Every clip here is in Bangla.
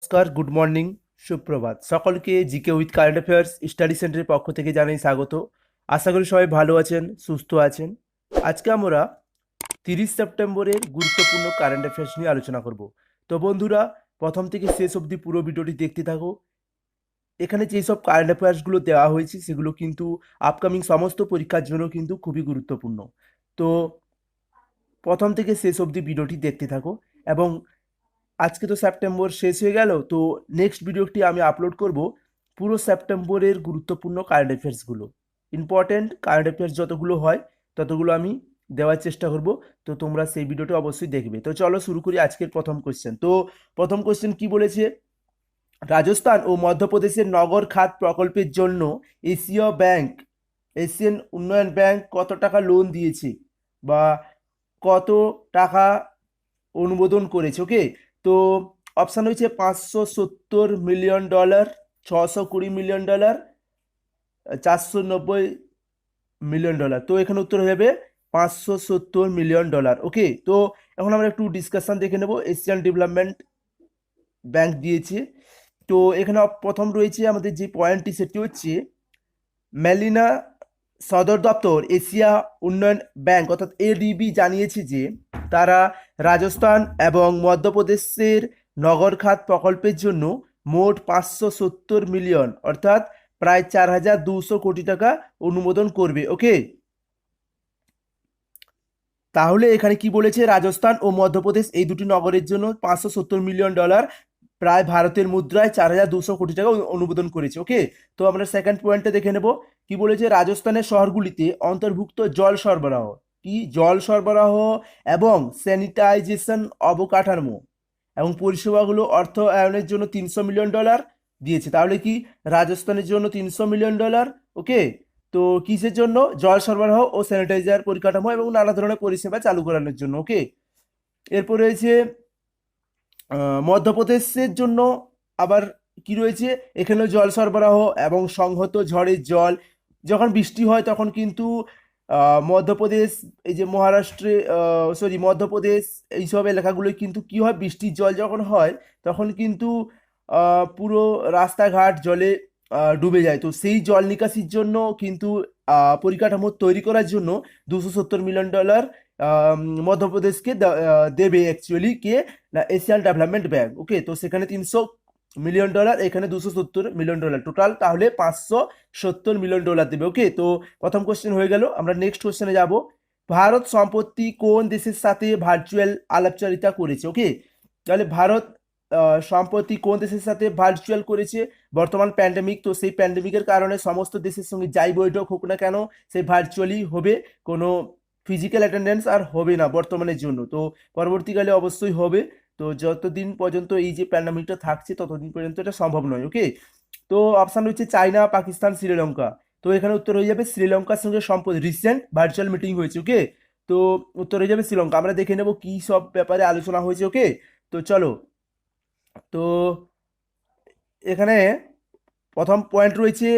নমস্কার, গুড মর্নিং, সুপ্রভাত সকলকে। GK with current affairs study সেন্টারের পক্ষ থেকে জানাই স্বাগত। আশা করি সবাই ভালো আছেন, সুস্থ আছেন। আজকে আমরা 30 সেপ্টেম্বরের গুরুত্বপূর্ণ কারেন্ট অ্যাফেয়ার্স নিয়ে আলোচনা করব। তো বন্ধুরা, প্রথম থেকে শেষ অবধি পুরো ভিডিওটি দেখতে থাকো। এখানে যেসব কারেন্ট অ্যাফেয়ার্সগুলো দেওয়া হয়েছে সেগুলো কিন্তু আপকামিং সমস্ত পরীক্ষার জন্য কিন্তু খুবই গুরুত্বপূর্ণ। তো প্রথম থেকে শেষ অবধি ভিডিওটি দেখতে থাকো। এবং আজকে তো সেপ্টেম্বর শেষ হয়ে গেল, তো নেক্সট ভিডিওটি আমি আপলোড করব পুরো সেপ্টেম্বরের গুরুত্বপূর্ণ কারেন্ট অ্যাফেয়ার্সগুলো। ইম্পর্টেন্ট কারেন্ট অ্যাফেয়ার্স যতগুলো হয় ততগুলো আমি দেওয়ার চেষ্টা করব। তো তোমরা সেই ভিডিওটি অবশ্যই দেখবে। তো চলো শুরু করি আজকের প্রথম কোশ্চেন। তো প্রথম কোশ্চেন কি বলেছে? রাজস্থান ও মধ্যপ্রদেশের নগর খাত প্রকল্পের জন্য এশিয়ান উন্নয়ন ব্যাংক কত টাকা লোন দিয়েছে বা কত টাকা অনুমোদন করেছে? ওকে, তো অপশান হয়েছে $570 মিলিয়ন, $620 মিলিয়ন, $490 মিলিয়ন। তো এখানে উত্তর হয়ে যাবে $570 মিলিয়ন। ওকে, তো এখন আমরা একটু ডিসকাশন দেখে নেব। এশিয়ান ডেভেলপমেন্ট ব্যাংক দিয়েছে। তো এখানে প্রথম রয়েছে আমাদের যে পয়েন্টটি, সেটি হচ্ছে মেলিনা সদর দপ্তর এশিয়া উন্নয়ন ব্যাংক অর্থাৎ এডিবি জানিয়েছে যে তারা রাজস্থান এবং মধ্যপ্রদেশের নগর খাত প্রকল্পের জন্য মোট 570 মিলিয়ন অর্থাৎ প্রায় 4200 কোটি টাকা অনুমোদন করবে। ওকে, তাহলে এখানে কি বলেছে? রাজস্থান ও মধ্যপ্রদেশ এই দুটি নগরের জন্য $570 মিলিয়ন প্রায় ভারতের মুদ্রায় 4200 কোটি টাকা অনুমোদন করেছে। ওকে, তো আমরা সেকেন্ড পয়েন্টে দেখে নেব কি বলেছে। রাজস্থানের শহরগুলিতে অন্তর্ভুক্ত জল সরবরাহ, কি জল সরবরাহ এবং স্যানিটাইজেশন অবকাঠামো এবং পরিষেবাগুলো অর্থায়নের জন্য $300 মিলিয়ন দিয়েছে। তাহলে কি রাজস্থানের জন্য $300 মিলিয়ন? ওকে, তো কিসের জন্য? জল সরবরাহ ও স্যানিটাইজার পরিকাঠামো এবং নানা ধরনের পরিষেবা চালু করানোর জন্য। ওকে, এরপর রয়েছে মধ্যপ্রদেশের জন্য আবার কি রয়েছে? এখানেও জল সরবরাহ এবং সংহত ঝড়ের জল। যখন বৃষ্টি হয় তখন কিন্তু মধ্যপ্রদেশ, এই যে মহারাষ্ট্রে, মধ্যপ্রদেশ, এইসব এলাকাগুলো কিন্তু কি হয়, বৃষ্টির জল যখন হয় তখন কিন্তু পুরো রাস্তাঘাট জলে ডুবে যায়। তো সেই জল নিকাশির জন্য কিন্তু পরিকাঠামো তৈরি করার জন্য $270 মিলিয়ন মধ্যপ্রদেশকে দেবে অ্যাকচুয়ালি কে না, এশিয়ান ডেভেলপমেন্ট ব্যাংক। ওকে, তো সেখানে $300 মিলিয়ন, এখানে $270 মিলিয়ন টোটাল, তাহলে $570 মিলিয়ন দেবে। ওকে, তো প্রথম কোশ্চেন হয়ে গেল। আমরা নেক্সট কোশ্চেনে যাব। ভারত সম্প্রতি কোন দেশের সাথে ভার্চুয়াল আলাপচারিতা করেছে? ওকে, তাহলে ভারত সম্প্রতি কোন দেশের সাথে ভার্চুয়াল করেছে? বর্তমান প্যান্ডেমিক, তো সেই প্যান্ডেমিকের কারণে সমস্ত দেশের সঙ্গে যাই বৈঠক হোক না কেন সেই ভার্চুয়ালি হবে, কোনো ফিজিক্যাল অ্যাটেন্ডেন্স আর হবে না বর্তমানের জন্য। তো পরবর্তীকালে অবশ্যই হবে। তো যতদিন পর্যন্ত এই যে প্যান্ডামিকটা থাকছে ততদিন পর্যন্ত এটা সম্ভব নয়। ওকে, তো অপশান হচ্ছে চায়না, পাকিস্তান, শ্রীলঙ্কা। তো এখানে উত্তর হয়ে যাবে শ্রীলঙ্কার সঙ্গে সম্প্রতি রিসেন্ট ভার্চুয়াল মিটিং হয়েছে। ওকে, তো উত্তর হয়ে যাবে শ্রীলঙ্কা। আমরা দেখে নেব কি সব ব্যাপারে আলোচনা হয়েছে। ওকে, তো চলো। তো এখানে প্রথম পয়েন্ট রয়েছে,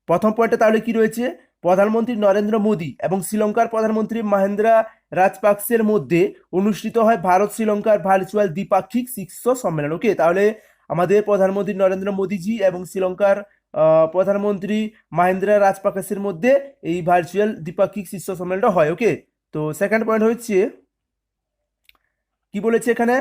প্রথম পয়েন্টে তাহলে কি রয়েছে? প্রধানমন্ত্রী নরেন্দ্র মোদী এবং শ্রীলঙ্কার প্রধানমন্ত্রী মহেন্দ্রা রাজপাকসের মধ্যে অনুষ্ঠিত হয় ভারত শ্রীলঙ্কার ভার্চুয়াল দ্বিপাক্ষিক শীর্ষ সম্মেলন। ওকে, তাহলে আমাদের প্রধানমন্ত্রী নরেন্দ্র মোদীজি এবং শ্রীলঙ্কার প্রধানমন্ত্রী মহেন্দ্রা রাজপাকসের মধ্যে এই ভার্চুয়াল দ্বিপাক্ষিক শীর্ষ সম্মেলনটা হয়। ওকে, তো সেকেন্ড পয়েন্ট হচ্ছে কি বলেছে এখানে?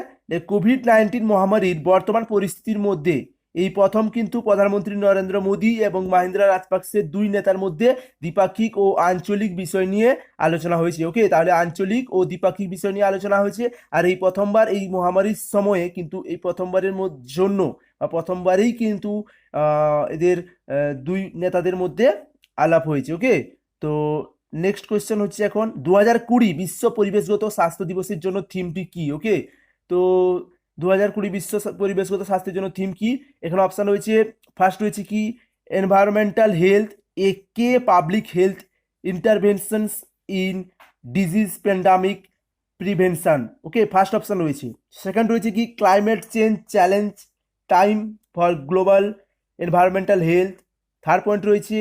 কোভিড-19 মহামারীর বর্তমান পরিস্থিতির মধ্যে এই প্রথম কিন্তু প্রধানমন্ত্রী নরেন্দ্র মোদী এবং মহিন্দ্রা রাজপাকসের দুই নেতার মধ্যে দ্বিপাক্ষিক ও আঞ্চলিক বিষয় নিয়ে আলোচনা হয়েছে। ওকে, তাহলে আঞ্চলিক ও দ্বিপাক্ষিক বিষয় নিয়ে আলোচনা হয়েছে। আর এই প্রথমবার এই মহামারীর সময়ে কিন্তু এই প্রথমবারের জন্য বা প্রথমবারেই কিন্তু এদের দুই নেতাদের মধ্যে আলাপ হয়েছে। ওকে, তো নেক্সট কোয়েশ্চেন হচ্ছে এখন 2020 বিশ্ব পরিবেশগত স্বাস্থ্য দিবসের জন্য থিমটি কি? ওকে, তো 2020 বিশ্ব পরিবেশগত স্বাস্থ্যের জন্য থিম কি? এখানে অপশান রয়েছে, ফার্স্ট রয়েছে কি environmental health, a key public health interventions in disease pandemic prevention. Okay, first option রয়েছে। সেকেন্ড রয়েছে কি climate change challenge time for global environmental health. Third point রয়েছে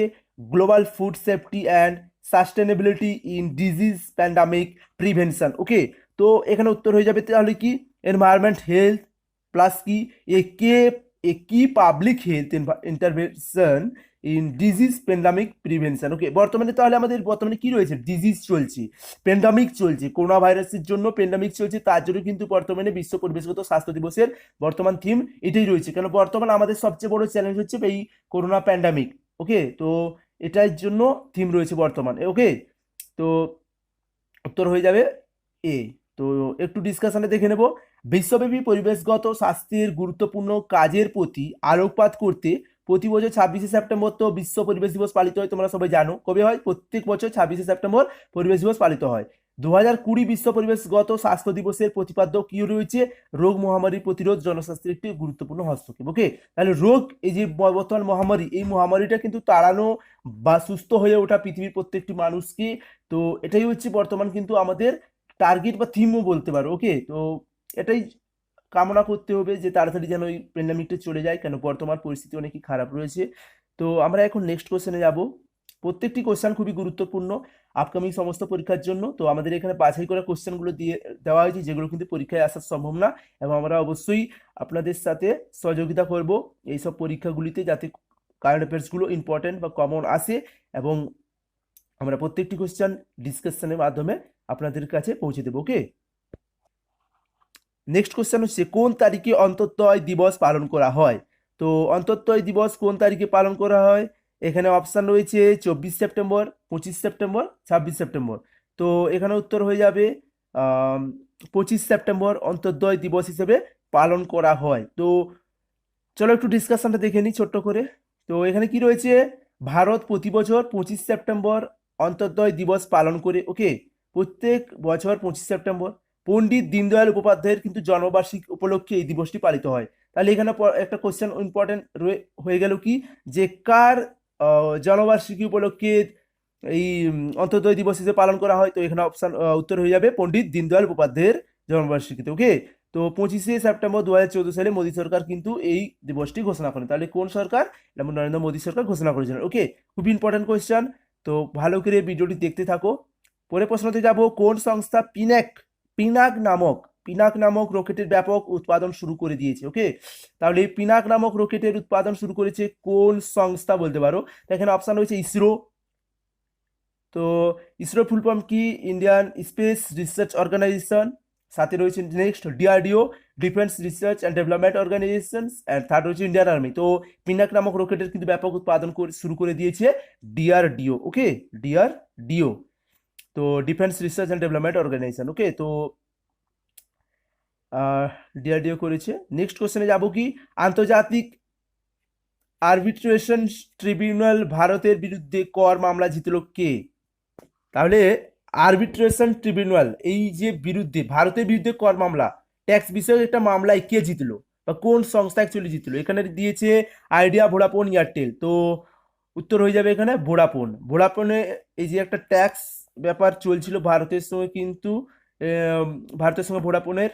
global food safety and sustainability in disease pandemic prevention. Okay, তো এখানে উত্তর হয়ে যাবে তাহলে কি এনভায়রনমেন্ট হেলথ প্লাস কি এ কি public health intervention in disease pandemic prevention. Okay, বর্তমানে তাহলে আমাদের বর্তমানে কি রয়েছে, ডিজিজ চলছে, প্যান্ডামিক চলছে, করোনা ভাইরাসের জন্য প্যান্ডামিক চলছে, তার জন্য কিন্তু বর্তমানে বিশ্ব পরিবেশগত স্বাস্থ্য দিবসের বর্তমান থিম এটাই রয়েছে, কারণ বর্তমানে আমাদের সবচেয়ে বড় চ্যালেঞ্জ হচ্ছে এই করোনা প্যান্ডামিক। ওকে, তো এটার জন্য থিম রয়েছে বর্তমানে। ওকে, তো উত্তর হয়ে যাবে এ। তো একটু ডিসকাশনে দেখে নেব। বিশ্বব্যাপী পরিবেশগত স্বাস্থ্যের গুরুত্বপূর্ণ কাজের প্রতি আলোকপাত করতে প্রতি বছর 26শে সেপ্টেম্বর তো বিশ্ব পরিবেশ দিবস পালিত হয়, তোমরা সবাই জানো কবে হয়, প্রত্যেক বছর 26শে সেপ্টেম্বর পরিবেশ দিবস পালিত হয়। 2020 বিশ্ব পরিবেশগত স্বাস্থ্য দিবসের প্রতিপাদ্য কি রয়েছে, রোগ মহামারী প্রতিরোধ জনস্বাস্থ্যের একটি গুরুত্বপূর্ণ হস্তক্ষেপ। ওকে, তাহলে রোগ, এই যে বর্তমান মহামারী, এই মহামারীটা কিন্তু তাড়ানো বা সুস্থ হয়ে ওঠা পৃথিবীর প্রত্যেকটি মানুষকে, তো এটাই হচ্ছে বর্তমান কিন্তু আমাদের টার্গেট বা থিমও বলতে পারো। ওকে, তো এটাই কামনা করতে হবে যে তাড়াতাড়ি যেন এই প্যান্ডামিকটা চলে যায়, কেন বর্তমান পরিস্থিতি অনেকই খারাপ রয়েছে। তো আমরা এখন নেক্সট কোশ্চেনে যাব। প্রত্যেকটি কোশ্চেন খুবই গুরুত্বপূর্ণ আপকামিং সমস্ত পরীক্ষার জন্য। তো আমাদের এখানে বাছাই করা কোশ্চেনগুলো দিয়ে দেওয়া হয়েছে, যেগুলো কিন্তু পরীক্ষায় আসা সম্ভব না, এবং আমরা অবশ্যই আপনাদের সাথে সহযোগিতা করব এইসব পরীক্ষাগুলিতে, যাতে কারেন্ট অ্যাফেয়ার্সগুলো ইম্পর্টেন্ট বা কমন আসে, এবং আমরা প্রত্যেকটি কোশ্চেন ডিসকাশনের মাধ্যমে আপনাদের কাছে পৌঁছে দেবো। ওকে, নেক্সট কোশ্চেন হচ্ছে কোন তারিখে অন্তর্দয় দিবস পালন করা হয়। তো অন্তর্দয় দিবস কোন তারিখে পালন করা হয়, এখানে অপশান রয়েছে 24 সেপ্টেম্বর, 25 সেপ্টেম্বর, 26 সেপ্টেম্বর। তো এখানে উত্তর হয়ে যাবে 25 সেপ্টেম্বর অন্তর্দয় দিবস হিসেবে পালন করা হয়। তো চলো একটু ডিসকাশনটা দেখে নিই ছোট্ট করে। তো এখানে কি রয়েছে, ভারত প্রতি বছর 25 সেপ্টেম্বর অন্তর্দয় দিবস পালন করে। ওকে, প্রত্যেক বছর 25 সেপ্টেম্বর পণ্ডিত দীনদয়াল উপাধ্যায়ের কিন্তু জন্মবার্ষিকী উপলক্ষে এই দিবসটি পালিত হয়। তাহলে এখানে একটা কোশ্চেন ইম্পর্টেন্ট হয়ে গেল কি, যে কার জন্মবার্ষিকী উপলক্ষে এই অন্তর্দয় দিবস হিসেবে পালন করা হয়। তো এখানে অপশন উত্তর হয়ে যাবে পণ্ডিত দীনদয়াল উপাধ্যায়ের জন্মবার্ষিকীতে। ওকে, তো 25 সেপ্টেম্বর 2014 সালে মোদী সরকার কিন্তু এই দিবসটি ঘোষণা করেন। তাহলে কোন সরকার, যেমন নরেন্দ্র মোদী সরকার ঘোষণা করেছিলেন। ওকে, খুবই ইম্পর্টেন্ট কোয়েশ্চেন, তো ভালো করে ভিডিওটি দেখতে থাকো। পরে প্রশ্নতে যাব, কোন সংস্থা পিনাক নামক পিনাক নামক রকেটের ব্যাপক উৎপাদন শুরু করে দিয়েছে। ওকে, তাহলে এই পিনাক নামক রকেটের উৎপাদন শুরু করেছে কোন সংস্থা বলতে পারো। এখানে অপশন রয়েছে ইসরো। তো ইসরো ফুল ফর্ম কি, ইন্ডিয়ান স্পেস রিসার্চ অর্গানাইজেশন। সাথে রয়েছে next DRDO, defence research and development organisation, and third রয়েছে ইন্ডিয়ান আর্মি। তো পিনাক নামক রকেটের কিন্তু ব্যাপক উৎপাদন শুরু করে দিয়েছে ডিআরডিও। ওকে, ডিআরডিও, তো defence research and development organisation. Okay, তো ডিআরডিও করেছে। নেক্সট কোশ্চেনে যাব কি, আন্তর্জাতিক আরবিট্রেশন ট্রিবিউনাল ভারতের বিরুদ্ধে কর মামলা জিতলো কে। তাহলে আরবিট্রেশন ট্রিবিউনাল, এই যে বিরুদ্ধে ভারতের বিরুদ্ধে কর মামলা, ট্যাক্স বিষয়ে একটা মামলায় কে জিতলো বা কোন সংস্থা অ্যাকচুয়ালি জিতলো, এখানে দিয়েছে আইডিয়া, ভোডাফোন, এয়ারটেল। তো উত্তর হয়ে যাবে এখানে ভোডাফোনে এই যে একটা ট্যাক্স ব্যাপার চলছিল ভারতের সঙ্গে, কিন্তু ভারতের সঙ্গে ভোডাফোনের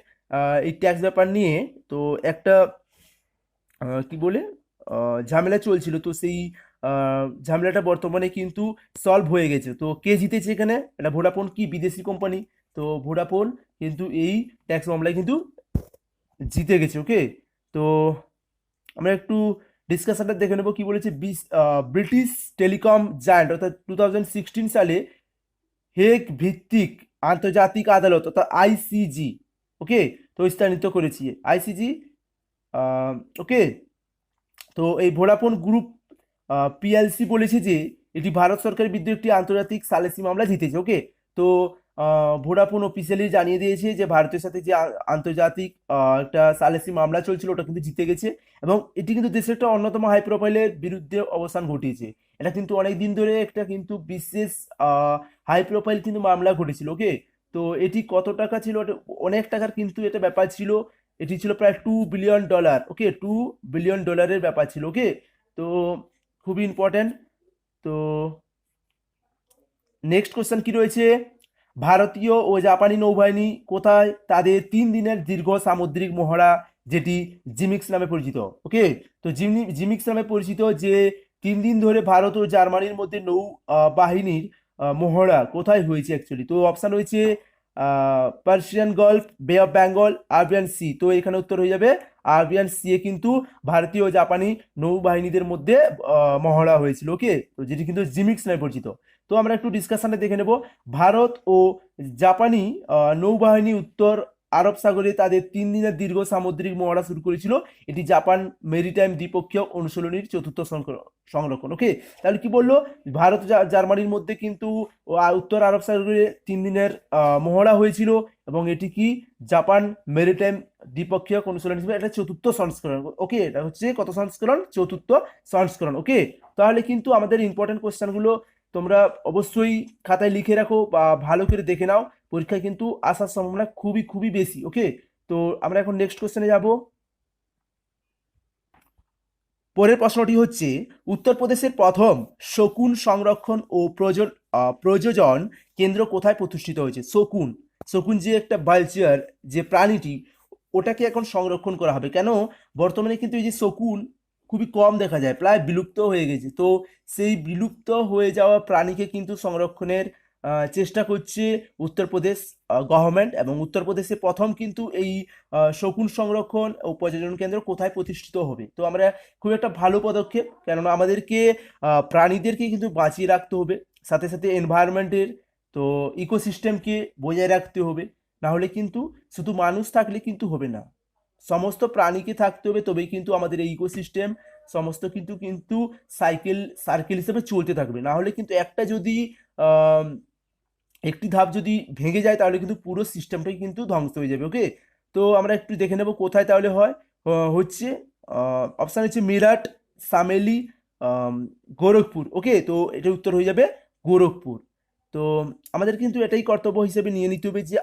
এই ট্যাক্স ব্যাপার নিয়ে তো একটা কি বলে ঝামেলা চলছিল। তো সেই ঝামেলাটা বর্তমানে কিন্তু সলভ হয়ে গেছে। তো কে জিতেছে এখানে, এটা ভোডাফোন কি বিদেশি কোম্পানি, তো ভোডাফোন কিন্তু এই ট্যাক্স মামলায় কিন্তু জিতে গেছে। ওকে, তো আমরা একটু ডিসকাশনটা দেখে নেবো কি বলেছে। ব্রিটিশ টেলিকম জায়ান্ট অর্থাৎ 2016 সালে হেগ ভিত্তিক আন্তর্জাতিক আদালত অর্থাৎ আইসিজি, ওকে, তো স্থানিত করেছি আইসিজি। ওকে, তো এই ভোডাফোন গ্রুপ পিএলসি বলেছে যে এটি ভারত সরকারের বিরুদ্ধে একটি আন্তর্জাতিক সালিসি মামলা জিতেছে। ওকে, তো ভোডাফোন অফিসিয়ালি জানিয়ে দিয়েছে যে ভারতের সাথে যে আন্তর্জাতিক একটা সালিসি মামলা চলছিল ওটা কিন্তু জিতে গেছে, এবং এটি কিন্তু দেশের একটা অন্যতম হাই প্রোফাইলের বিরুদ্ধে অবস্থান ঘটিয়েছে। এটা কিন্তু অনেক দিন ধরে একটা কিন্তু বিশেষ হাই প্রোফাইল কিন্তু মামলা ঘটেছিল। ওকে, তো এটি কত টাকা ছিল, অনেক টাকার কিন্তু এটা ব্যাপার ছিল, এটি ছিল প্রায় $2 বিলিয়ন। ওকে, $2 বিলিয়ন ব্যাপার ছিল। ওকে, তো খুবই ইম্পর্টেন্ট। তো নেক্সট কোশ্চেন কি রয়েছে, ভারতীয় ও জাপানি নৌবাহিনী কোথায় তাদের 3 দিনের দীর্ঘ সামুদ্রিক মহড়া, যেটি জিমিক্স নামে পরিচিত। ওকে, তো জিমিক্স নামে পরিচিত যে 3 দিন ধরে ভারত ও জার্মানির মধ্যে নৌ বাহিনীর মহড়া কোথায় হয়েছে অ্যাকচুয়ালি। তো অপশান রয়েছে পার্সিয়ান গলফ, বে অফ বেঙ্গল, আরবিয়ান সি। তো এখানে উত্তর হয়ে যাবে আরবিয়ান সি এ কিন্তু ভারতীয় ও জাপানি নৌবাহিনীদের মধ্যে মহড়া হয়েছিল। ওকে, তো যেটি কিন্তু জিমিক্স নামে পরিচিত। তো আমরা একটু ডিসকাশনে দেখে নেব। ভারত ও জাপানি নৌবাহিনী উত্তর আরব সাগরে তাদের 3 দিনের দীর্ঘ সামুদ্রিক মহড়া শুরু করেছিল। এটি জাপান মেরিটাইম দ্বিপক্ষীয় অনুশীলনীর চতুর্থ সংরক্ষণ। ওকে, তাহলে কি বললো, ভারত জার্মানির মধ্যে কিন্তু উত্তর আরব সাগরে 3 দিনের মহড়া হয়েছিল, এবং এটি কি জাপান মেরিটাইম দ্বিপক্ষীয় অনুশীলন হিসেবে এটা চতুর্থ সংস্করণ। ওকে, এটা হচ্ছে কত সংস্করণ? চতুর্থ সংস্করণ। ওকে, তাহলে কিন্তু আমাদের ইম্পর্টেন্ট কোশ্চেনগুলো তোমরা অবশ্যই খাতায় লিখে রাখো বা ভালো করে দেখে নাও, পরীক্ষায় কিন্তু আসার সম্ভাবনা খুবই খুবই বেশি। ওকে, তো আমরা এখন নেক্সট কোশ্চেনে যাব। পরের প্রশ্নটি হচ্ছে, উত্তরপ্রদেশের প্রথম শকুন সংরক্ষণ ও প্রযোজন কেন্দ্র কোথায় প্রতিষ্ঠিত হয়েছে? শকুন, শকুন যে একটা ভালচার, যে প্রাণীটি, ওটাকে এখন সংরক্ষণ করা হবে। কেন? বর্তমানে কিন্তু এই যে শকুন খুবই কম দেখা যায়, প্রায় বিলুপ্ত হয়ে গেছে। তো সেই বিলুপ্ত হয়ে যাওয়া প্রাণীকে কিন্তু সংরক্ষণের চেষ্টা করছে উত্তরপ্রদেশ গভর্নমেন্ট, এবং উত্তরপ্রদেশে প্রথম কিন্তু এই শকুন সংরক্ষণ ও পর্যটন কেন্দ্র কোথায় প্রতিষ্ঠিত হবে। তো আমরা খুব একটা ভালো পদক্ষেপ, কেননা আমাদেরকে প্রাণীদেরকে কিন্তু বাঁচিয়ে রাখতে হবে, সাথে সাথে এনভায়রনমেন্টের, তো ইকোসিস্টেমকে বজায় রাখতে হবে। না হলে কিন্তু শুধু মানুষ থাকলে কিন্তু হবে না, সমস্ত প্রাণীকে থাকতে হবে, তবেই কিন্তু আমাদের এই ইকোসিস্টেম সমস্ত কিন্তু কিন্তু সার্কেল হিসেবে চলতে থাকবে। না হলে কিন্তু একটা যদি একটি ধাপ যদি ভেঙে যায়, তাহলে কিন্তু পুরো সিস্টেমটাই কিন্তু ধ্বংস হয়ে যাবে। ওকে, তো আমরা একটু দেখে নেব কোথায় তাহলে হয়। হচ্ছে অপশান হচ্ছে মিরাট, সামেলি, গোরখপুর। ওকে, তো এটার উত্তর হয়ে যাবে গোরখপুর। তো আমাদের কিন্তু এটাই কর্তব্য হিসেবে নিয়ে নিতে হবে যে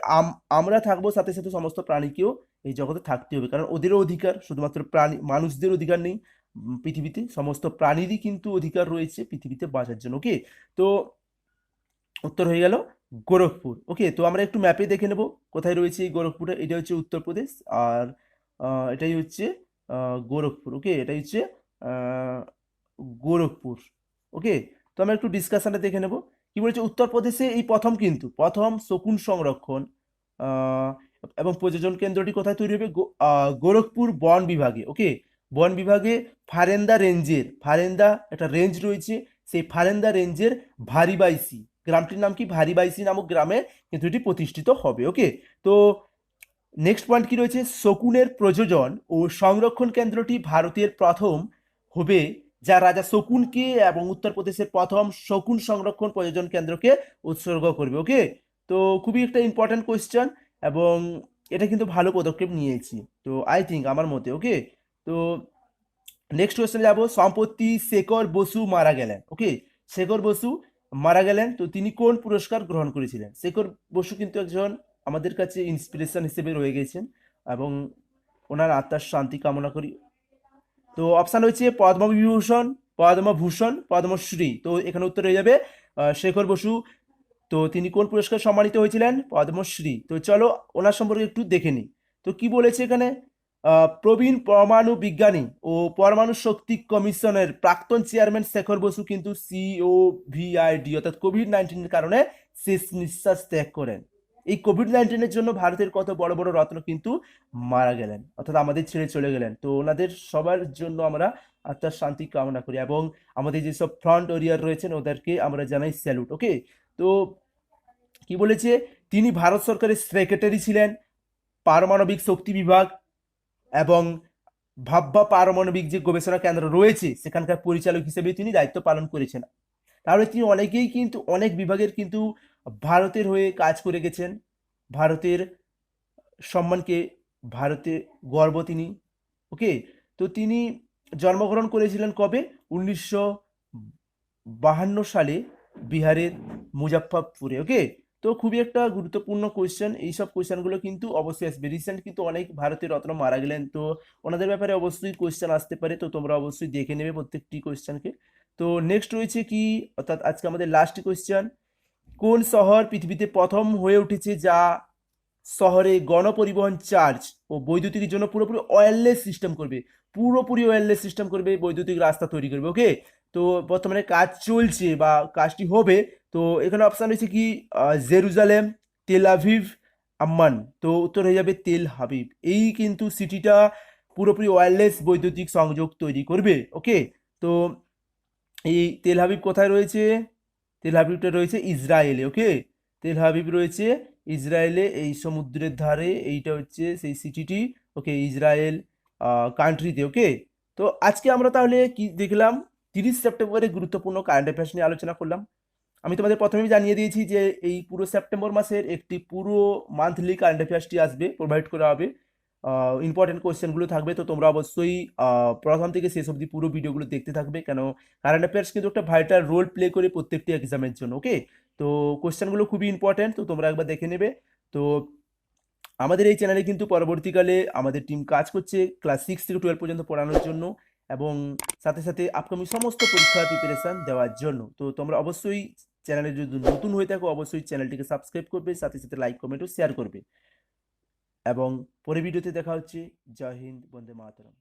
আমরা থাকবো, সাথে সাথে সমস্ত প্রাণীকেও এই জগতে থাকতে হবে, কারণ ওদেরও অধিকার, শুধুমাত্র প্রাণী মানুষদের অধিকার নেই। পৃথিবীতে সমস্ত প্রাণীরই কিন্তু অধিকার রয়েছে পৃথিবীতে বাঁচার জন্য। ওকে, তো উত্তর হয়ে গেল গোরখপুর। ওকে, তো আমরা একটু ম্যাপে দেখে নেব কোথায় রয়েছে এই গোরখপুরে। এটা হচ্ছে উত্তরপ্রদেশ, আর এটাই হচ্ছে গোরখপুর। ওকে, এটাই হচ্ছে আহ, গোরখপুর। ওকে, তো আমরা একটু ডিসকাশনটা দেখে নেব। কি বলেছে, উত্তরপ্রদেশে এই প্রথম কিন্তু প্রথম শকুন সংরক্ষণ আহ, এবং প্রযোজন কেন্দ্রটি কোথায় তৈরি হবে? গোরখপুর বন বিভাগে। ওকে, বন বিভাগে ফারেন্দা রেঞ্জের, ফারেন্দা একটা রেঞ্জ রয়েছে, সেই ফারেন্দা রেঞ্জের ভারিবাইসি গ্রামটির নাম কি? ভারিবাইসি নামক গ্রামে কিন্তু এটি প্রতিষ্ঠিত হবে। ওকে, তো নেক্সট পয়েন্ট কি রয়েছে, শকুনের প্রযোজন ও সংরক্ষণ কেন্দ্রটি ভারতের প্রথম হবে যা রাজা শকুনকে এবং উত্তরপ্রদেশের প্রথম শকুন সংরক্ষণ প্রযোজন কেন্দ্রকে উৎসর্গ করবে। ওকে, তো খুবই একটা ইম্পর্টেন্ট কোয়েশ্চেন, এবং এটা কিন্তু ভালো পদক্ষেপ নিয়েছি, তো আই থিঙ্ক আমার মতে। ওকে, তো নেক্সট কোয়েশ্চেনে যাব। সম্প্রতি শেখর বসু মারা গেলেন। ওকে, শেখর বসু মারা গেলেন, তো তিনি কোন পুরস্কার গ্রহণ করেছিলেন? শেখর বসু কিন্তু একজন আমাদের কাছে ইন্সপিরেশন হিসেবে রয়ে গেছেন, এবং ওনার আত্মার শান্তি কামনা করি। তো অপশান হচ্ছে পদ্মবিভূষণ, পদ্মভূষণ, পদ্মশ্রী। তো এখানে উত্তর হয়ে যাবে শেখর বসু। তো তিনি কোন পুরস্কার সম্মানিত হয়েছিলেন? পদ্মশ্রী। তো চলো ওনার সম্পর্কে একটু দেখে নিই। তো কি বলেছে এখানে, প্রবীণ পরমাণু বিজ্ঞানী ও পরমাণু শক্তি কমিশনের প্রাক্তন চেয়ারম্যান শেখর বসু কিন্তু COVID-19 অর্থাৎ কোভিড-19 কারণে শেষ নিঃশ্বাস ত্যাগ করেন। এই কোভিড-19 জন্য ভারতের কত বড় বড় রত্ন কিন্তু মারা গেলেন, অর্থাৎ আমাদের ছেড়ে চলে গেলেন। তো ওনাদের সবার জন্য আমরা আত্মার শান্তি কামনা করি, এবং আমাদের যেসব ফ্রন্ট ওয়ারিয়ার রয়েছেন ওদেরকে আমরা জানাই স্যালুট। ওকে, তো কি বলেছে, তিনি ভারত সরকারের সেক্রেটারি ছিলেন, পারমাণবিক শক্তি বিভাগ এবং ভাব্বা পারমাণবিক যে গবেষণা কেন্দ্র রয়েছে সেখানকার পরিচালক হিসেবে তিনি দায়িত্ব পালন করেছেন। তাহলে তিনি অনেকেই কিন্তু অনেক বিভাগের কিন্তু ভারতের হয়ে কাজ করে গেছেন, ভারতের সম্মানকে, ভারতে গর্ব তিনি। ওকে, তো তিনি জন্মগ্রহণ করেছিলেন কবে? 1952 সালে বিহারের মুজাফফরপুরে। ওকে, তো খুবই একটা গুরুত্বপূর্ণ কোয়েশ্চেন, এইসব কোয়েশ্চেনগুলো কিন্তু অবশ্যই আসবে। রিসেন্ট কিন্তু অনেক ভারতীয় রত্ন মারা গেলেন, তো ওনাদের ব্যাপারে অবশ্যই কোয়েশ্চেন আসতে পারে, তো তোমরা অবশ্যই দেখে নেবে প্রত্যেকটি কোয়েশ্চেনকে। তো নেক্সট রয়েছে কি, অর্থাৎ আজকে আমাদের লাস্ট কোয়েশ্চেন, কোন শহর পৃথিবীতে প্রথম হয়ে উঠেছে যা শহরে গণপরিবহন চার্জ ও বৈদ্যুতিকের জন্য পুরোপুরি ওয়্যারলেস সিস্টেম করবে? পুরোপুরি ওয়্যারলেস সিস্টেম করবে, বৈদ্যুতিক রাস্তা তৈরি করবে। ওকে, তো বর্তমানে কাজ চলছে বা কাজটি হবে। তো এখানে অপশান রয়েছে কি, জেরুজালেম, তেল আভিভ, আম্মান। তো উত্তর হয়ে যাবে তেল হাবিব। এই কিন্তু সিটিটা পুরোপুরি ওয়্যারলেস বৈদ্যুতিক সংযোগ তৈরি করবে। ওকে, তো এই তেল হাবিব কোথায় রয়েছে? তেল হাবিবটা রয়েছে ইসরায়েলে। ওকে, তেল হাবিব রয়েছে ইসরায়েলে, এই সমুদ্রের ধারে। এইটা হচ্ছে সেই সিটিটি। ওকে, ইসরায়েল কান্ট্রিতে। ওকে, তো আজকে আমরা তাহলে কি দেখলাম? 30 সেপ্টেম্বরে গুরুত্বপূর্ণ কারেন্ট অ্যাফেয়ার্স নিয়ে আলোচনা করলাম। আমি তোমাদের প্রথমেই জানিয়ে দিয়েছি যে এই পুরো সেপ্টেম্বর মাসের একটি পুরো মান্থলি কারেন্ট অ্যাফেয়ার্সটি আসবে, প্রোভাইড করা হবে। ইম্পর্টেন্ট কোয়েশ্চেনগুলো থাকবে, তো তোমরা অবশ্যই প্রথম থেকে শেষ অবধি পুরো ভিডিওগুলো দেখতে থাকবে, কেন কারেন্ট অ্যাফেয়ার্স কিন্তু একটা ভাইটাল রোল প্লে করে প্রত্যেকটি এক্সামের জন্য। ওকে, তো কোয়েশ্চেনগুলো খুবই ইম্পর্টেন্ট, তো তোমরা একবার দেখে নেবে। তো আমাদের এই চ্যানেলে কিন্তু পরবর্তীকালে আমাদের টিম কাজ করছে ক্লাস 6 থেকে 12 পর্যন্ত পড়ানোর জন্য, এবং সাথে সাথে আপকামিং সমস্ত পরীক্ষার প্রিপারেশন দেওয়ার জন্য। তো তোমরা অবশ্যই চ্যানেলে যদি নতুন হয়ে থাকো, অবশ্যই চ্যানেলটিকে সাবস্ক্রাইব করবে, সাথে সাথে লাইক কমেন্ট ও শেয়ার করবে। এবং পরের ভিডিওতে দেখা হচ্ছে। জয় হিন্দ, বন্দে মাতরম।